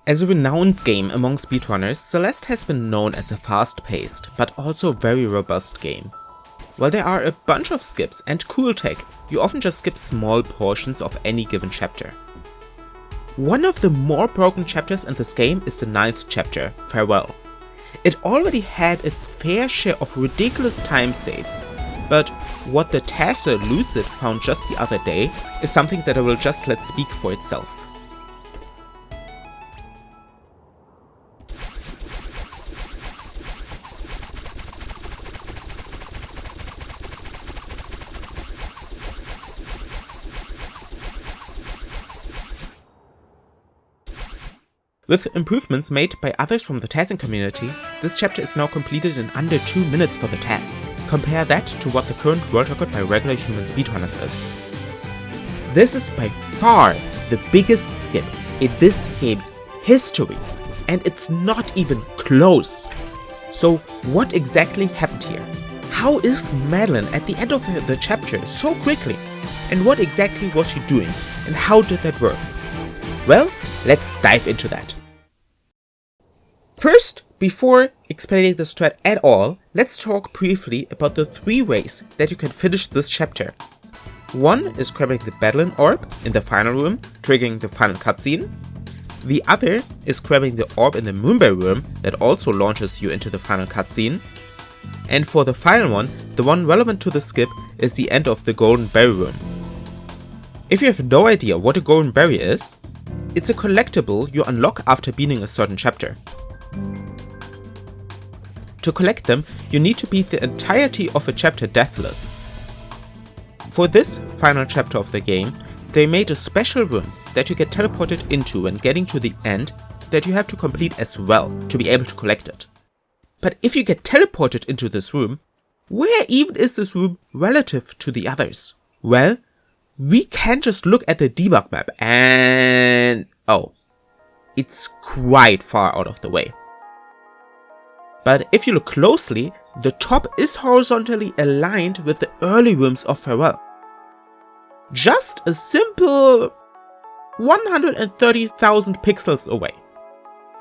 As a renowned game among speedrunners, Celeste has been known as a fast-paced, but also very robust game. While there are a bunch of skips and cool tech, you often just skip small portions of any given chapter. One of the more broken chapters in this game is the 9th chapter, Farewell. It already had its fair share of ridiculous time saves, but what the tester Luzid found just the other day is something that I will just let speak for itself. With improvements made by others from the testing community, this chapter is now completed in under 2 minutes for the test. Compare that to what the current world record by regular human speedrunners is. This is by far the biggest skip in this game's history, and it's not even close. So what exactly happened here? How is Madeline at the end of the chapter so quickly? And what exactly was she doing, and how did that work? Well, let's dive into that. First, before explaining this thread at all, let's talk briefly about the 3 ways that you can finish this chapter. One is grabbing the Madeline orb in the final room, triggering the final cutscene. The other is grabbing the orb in the Moonberry room that also launches you into the final cutscene. And for the final one, the one relevant to the skip, is the end of the Golden Berry room. If you have no idea what a Golden Berry is, it's a collectible you unlock after beating a certain chapter. To collect them, you need to beat the entirety of a chapter deathless. For this final chapter of the game, they made a special room that you get teleported into when getting to the end that you have to complete as well to be able to collect it. But if you get teleported into this room, where even is this room relative to the others? Well, we can just look at the debug map and oh, it's quite far out of the way. But if you look closely, the top is horizontally aligned with the early rooms of Farewell. Just a simple 130,000 pixels away.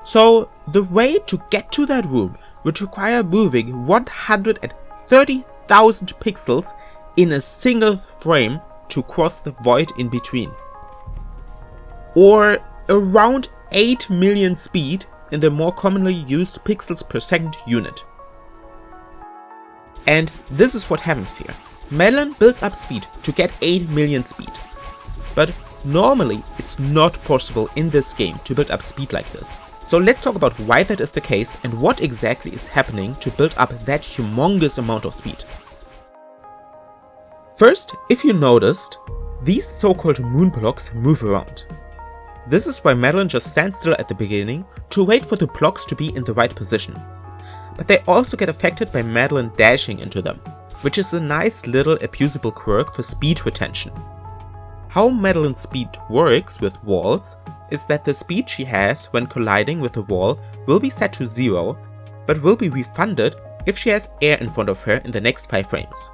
So the way to get to that room would require moving 130,000 pixels in a single frame to cross the void in between. Or around 8 million speed in the more commonly used pixels per second unit. And this is what happens here. Madeline builds up speed to get 8 million speed. But normally it's not possible in this game to build up speed like this. So let's talk about why that is the case and what exactly is happening to build up that humongous amount of speed. First, if you noticed, these so-called moon blocks move around. This is why Madeline just stands still at the beginning to wait for the blocks to be in the right position. But they also get affected by Madeline dashing into them, which is a nice little abusable quirk for speed retention. How Madeline's speed works with walls is that the speed she has when colliding with a wall will be set to 0, but will be refunded if she has air in front of her in the next 5 frames.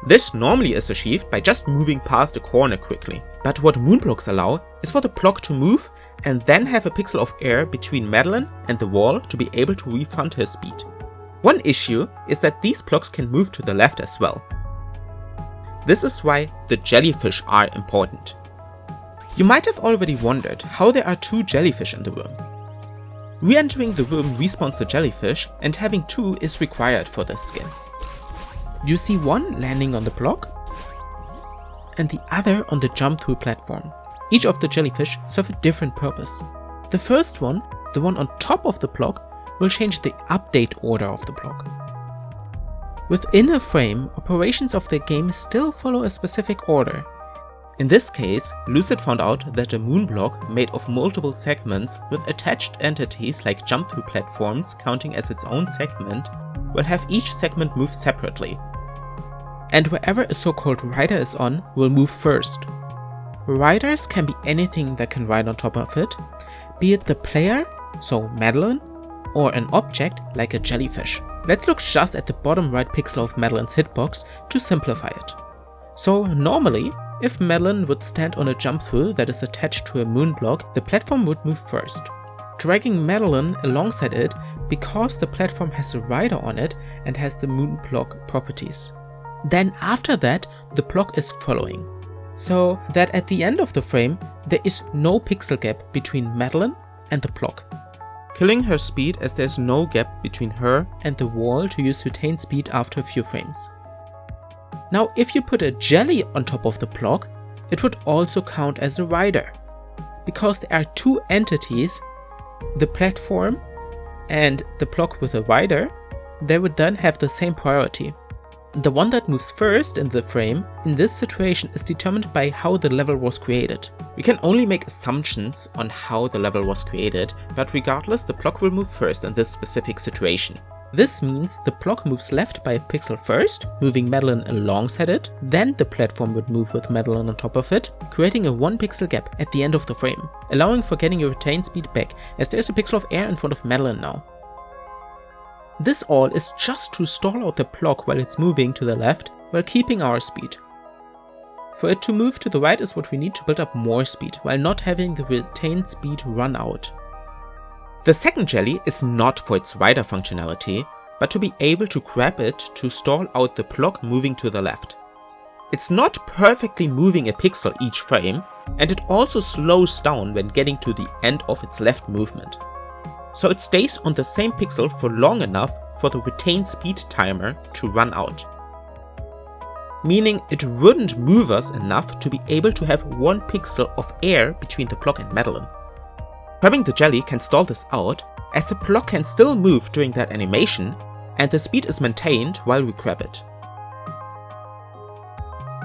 This normally is achieved by just moving past a corner quickly, but what moonblocks allow is for the block to move and then have a pixel of air between Madeline and the wall to be able to refund her speed. One issue is that these blocks can move to the left as well. This is why the jellyfish are important. You might have already wondered how there are 2 jellyfish in the room. Re-entering the room respawns the jellyfish, and having 2 is required for this skin. You see one landing on the block and the other on the jump-through platform. Each of the jellyfish serve a different purpose. The first one, the one on top of the block, will change the update order of the block. Within a frame, operations of the game still follow a specific order. In this case, Luzid found out that a moon block made of multiple segments with attached entities like jump-through platforms counting as its own segment will have each segment move separately. And wherever a so-called rider is on will move first. Riders can be anything that can ride on top of it, be it the player, so Madeline, or an object like a jellyfish. Let's look just at the bottom right pixel of Madeline's hitbox to simplify it. So normally, if Madeline would stand on a jump through that is attached to a moon block, the platform would move first. dragging Madeline alongside it because the platform has a rider on it and has the moon block properties. Then after that, the block is following, so that at the end of the frame there is no pixel gap between Madeline and the block, killing her speed as there's no gap between her and the wall to use retained speed after a few frames. Now if you put a jelly on top of the block, it would also count as a rider. Because there are two entities, the platform and the block with a rider, they would then have the same priority. The one that moves first in the frame in this situation is determined by how the level was created. We can only make assumptions on how the level was created, but regardless, the block will move first in this specific situation. This means the block moves left by a pixel first, moving Madeline alongside it, then the platform would move with Madeline on top of it, creating a 1 pixel gap at the end of the frame, allowing for getting your retained speed back as there is a pixel of air in front of Madeline now. This all is just to stall out the block while it's moving to the left while keeping our speed. For it to move to the right is what we need to build up more speed while not having the retained speed run out. The second jelly is not for its rider functionality, but to be able to grab it to stall out the block moving to the left. It's not perfectly moving a pixel each frame, and it also slows down when getting to the end of its left movement. So it stays on the same pixel for long enough for the retained speed timer to run out. Meaning it wouldn't move us enough to be able to have 1 pixel of air between the block and Madeline. Grabbing the jelly can stall this out, as the block can still move during that animation, and the speed is maintained while we grab it.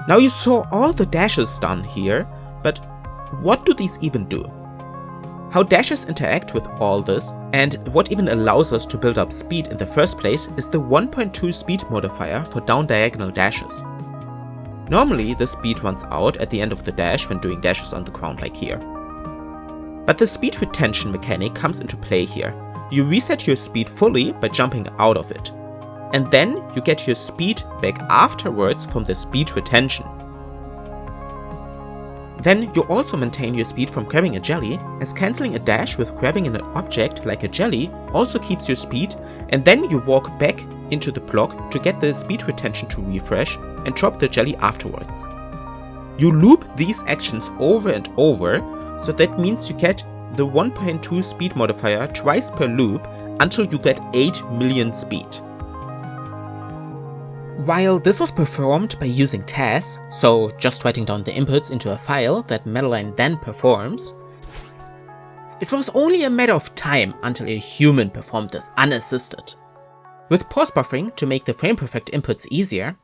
Now you saw all the dashes done here, but what do these even do? How dashes interact with all this, and what even allows us to build up speed in the first place, is the 1.2 speed modifier for down diagonal dashes. Normally the speed runs out at the end of the dash when doing dashes on the ground like here. But the speed retention mechanic comes into play here. You reset your speed fully by jumping out of it, and then you get your speed back afterwards from the speed retention. Then you also maintain your speed from grabbing a jelly, as cancelling a dash with grabbing an object like a jelly also keeps your speed, and then you walk back into the block to get the speed retention to refresh and drop the jelly afterwards. You loop these actions over and over, so that means you get the 1.2 speed modifier twice per loop until you get 8 million speed. While this was performed by using tasks, so just writing down the inputs into a file that Madeline then performs, it was only a matter of time until a human performed this unassisted. With pause buffering to make the frame perfect inputs easier,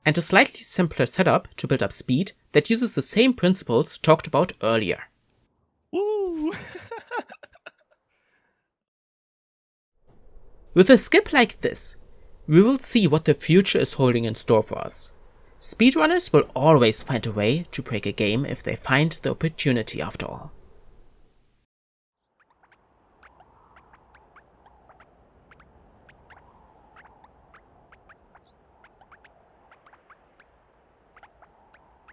and a slightly simpler setup to build up speed that uses the same principles talked about earlier. Woo! With a skip like this, we will see what the future is holding in store for us. Speedrunners will always find a way to break a game if they find the opportunity after all.